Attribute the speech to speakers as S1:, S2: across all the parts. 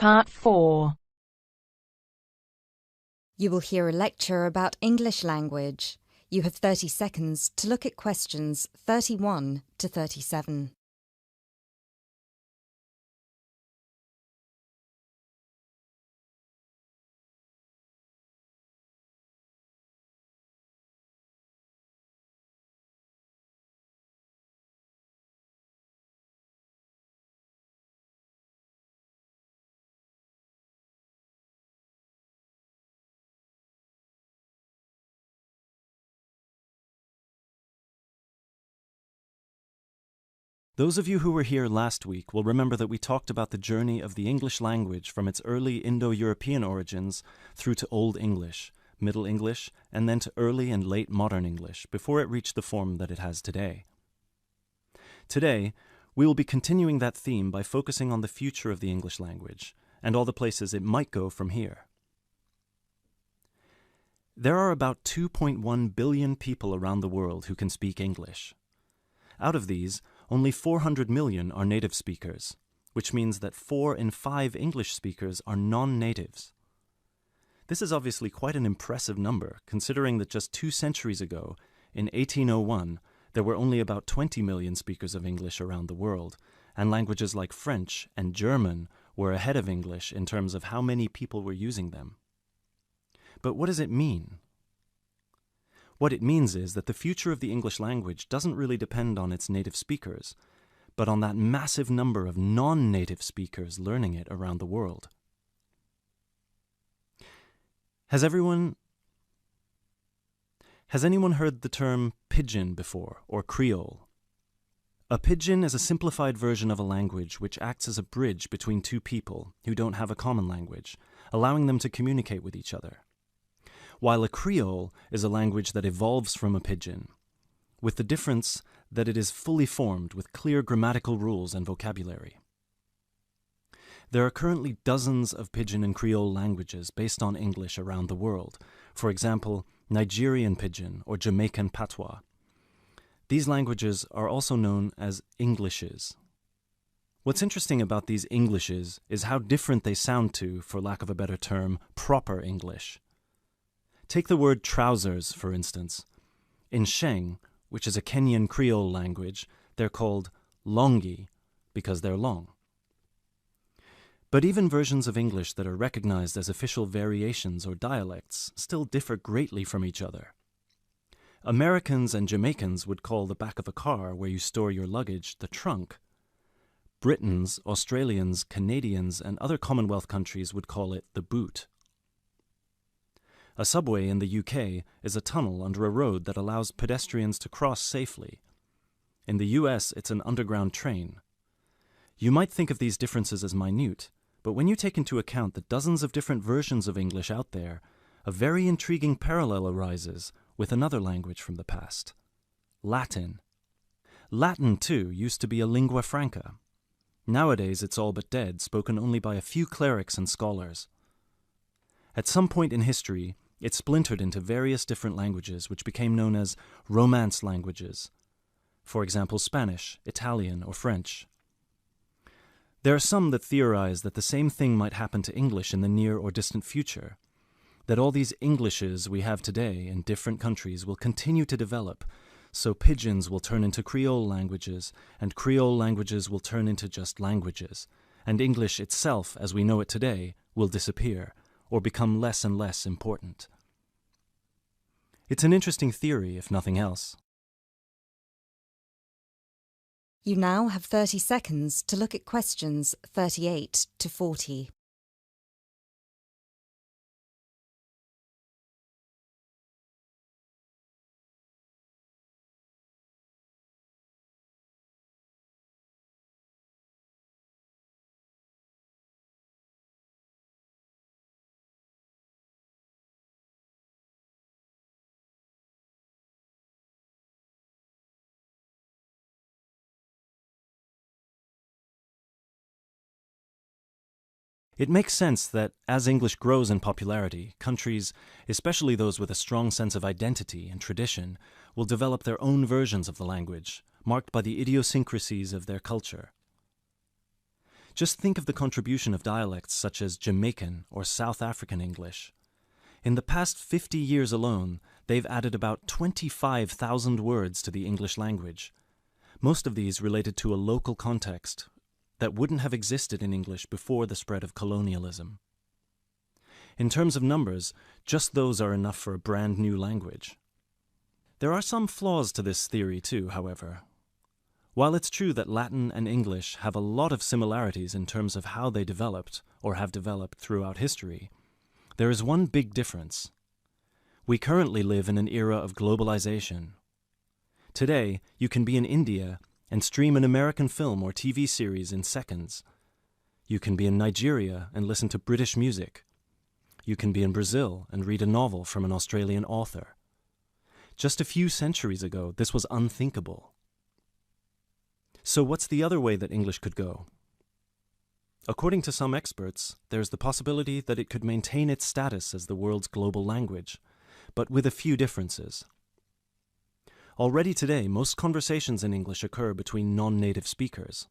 S1: Part 4.
S2: You will hear a lecture about English language. You have 30 seconds to look at questions 31 to 37.
S3: Those of you who were here last week will remember that we talked about the journey of the English language from its early Indo-European origins through to Old English, Middle English, and then to early and late modern English before it reached the form that it has today. Today, we will be continuing that theme by focusing on the future of the English language and all the places it might go from here. There are about 2.1 billion people around the world who can speak English. Out of these, only 400 million are native speakers, which means that 4 in 5 English speakers are non-natives. This is obviously quite an impressive number, considering that just 2 centuries ago, in 1801, there were only about 20 million speakers of English around the world, and languages like French and German were ahead of English in terms of how many people were using them. But what does it mean? What it means is that the future of the English language doesn't really depend on its native speakers, but on that massive number of non-native speakers learning it around the world. Has anyone heard the term pidgin before, or Creole? A pidgin is a simplified version of a language which acts as a bridge between two people who don't have a common language, allowing them to communicate with each other. While a Creole is a language that evolves from a pidgin, with the difference that it is fully formed with clear grammatical rules and vocabulary. There are currently dozens of pidgin and Creole languages based on English around the world, for example, Nigerian pidgin or Jamaican patois. These languages are also known as Englishes. What's interesting about these Englishes is how different they sound to, for lack of a better term, proper English. Take the word trousers, for instance. In Sheng, which is a Kenyan Creole language, they're called longi because they're long. But even versions of English that are recognized as official variations or dialects still differ greatly from each other. Americans and Jamaicans would call the back of a car where you store your luggage the trunk. Britons, Australians, Canadians, and other Commonwealth countries would call it the boot. A subway in the UK is a tunnel under a road that allows pedestrians to cross safely. In the US, it's an underground train. You might think of these differences as minute, but when you take into account the dozens of different versions of English out there, a very intriguing parallel arises with another language from the past: Latin. Latin, too, used to be a lingua franca. Nowadays, it's all but dead, spoken only by a few clerics and scholars. At some point in history, it splintered into various different languages which became known as Romance languages. For example, Spanish, Italian, or French. There are some that theorize that the same thing might happen to English in the near or distant future, that all these Englishes we have today in different countries will continue to develop, so pidgins will turn into Creole languages, and Creole languages will turn into just languages, and English itself, as we know it today, will disappear, or become less and less important. It's an interesting theory, if nothing else.
S2: You now have 30 seconds to look at questions 38 to 40.
S3: It makes sense that as English grows in popularity, countries, especially those with a strong sense of identity and tradition, will develop their own versions of the language, marked by the idiosyncrasies of their culture. Just think of the contribution of dialects such as Jamaican or South African English. In the past 50 years alone, they've added about 25,000 words to the English language. Most of these related to a local context that wouldn't have existed in English before the spread of colonialism. In terms of numbers, just those are enough for a brand new language. There are some flaws to this theory too, however. While it's true that Latin and English have a lot of similarities in terms of how they developed or have developed throughout history, there is one big difference. We currently live in an era of globalization. Today, you can be in India and stream an American film or TV series in seconds. You can be in Nigeria and listen to British music. You can be in Brazil and read a novel from an Australian author. Just a few centuries ago, this was unthinkable. So what's the other way that English could go? According to some experts, there's the possibility that it could maintain its status as the world's global language, but with a few differences. Already today, most conversations in English occur between non-native speakers.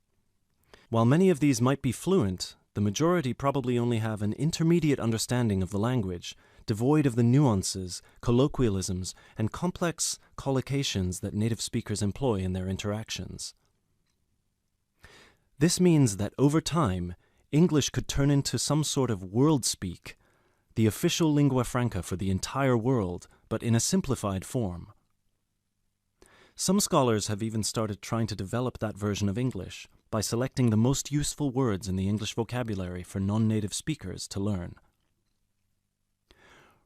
S3: While many of these might be fluent, the majority probably only have an intermediate understanding of the language, devoid of the nuances, colloquialisms, and complex collocations that native speakers employ in their interactions. This means that over time, English could turn into some sort of world speak, the official lingua franca for the entire world, but in a simplified form. Some scholars have even started trying to develop that version of English by selecting the most useful words in the English vocabulary for non-native speakers to learn.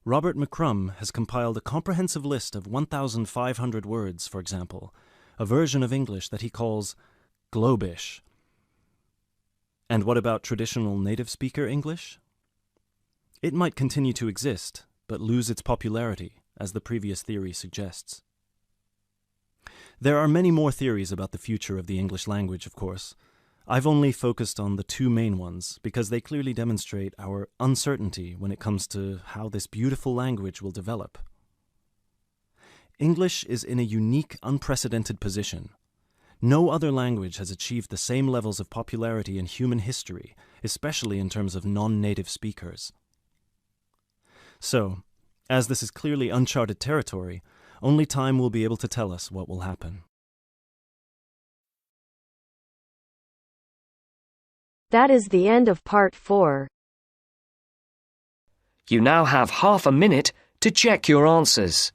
S3: Robert McCrum has compiled a comprehensive list of 1,500 words, for example, a version of English that he calls Globish. And what about traditional native speaker English? It might continue to exist, but lose its popularity, as the previous theory suggests. There are many more theories about the future of the English language, of course. I've only focused on the two main ones because they clearly demonstrate our uncertainty when it comes to how this beautiful language will develop. English is in a unique, unprecedented position. No other language has achieved the same levels of popularity in human history, especially in terms of non-native speakers. So, as this is clearly uncharted territory, only time will be able to tell us what will happen.
S1: That is the end of Part 4.
S4: You now have half a minute to check your answers.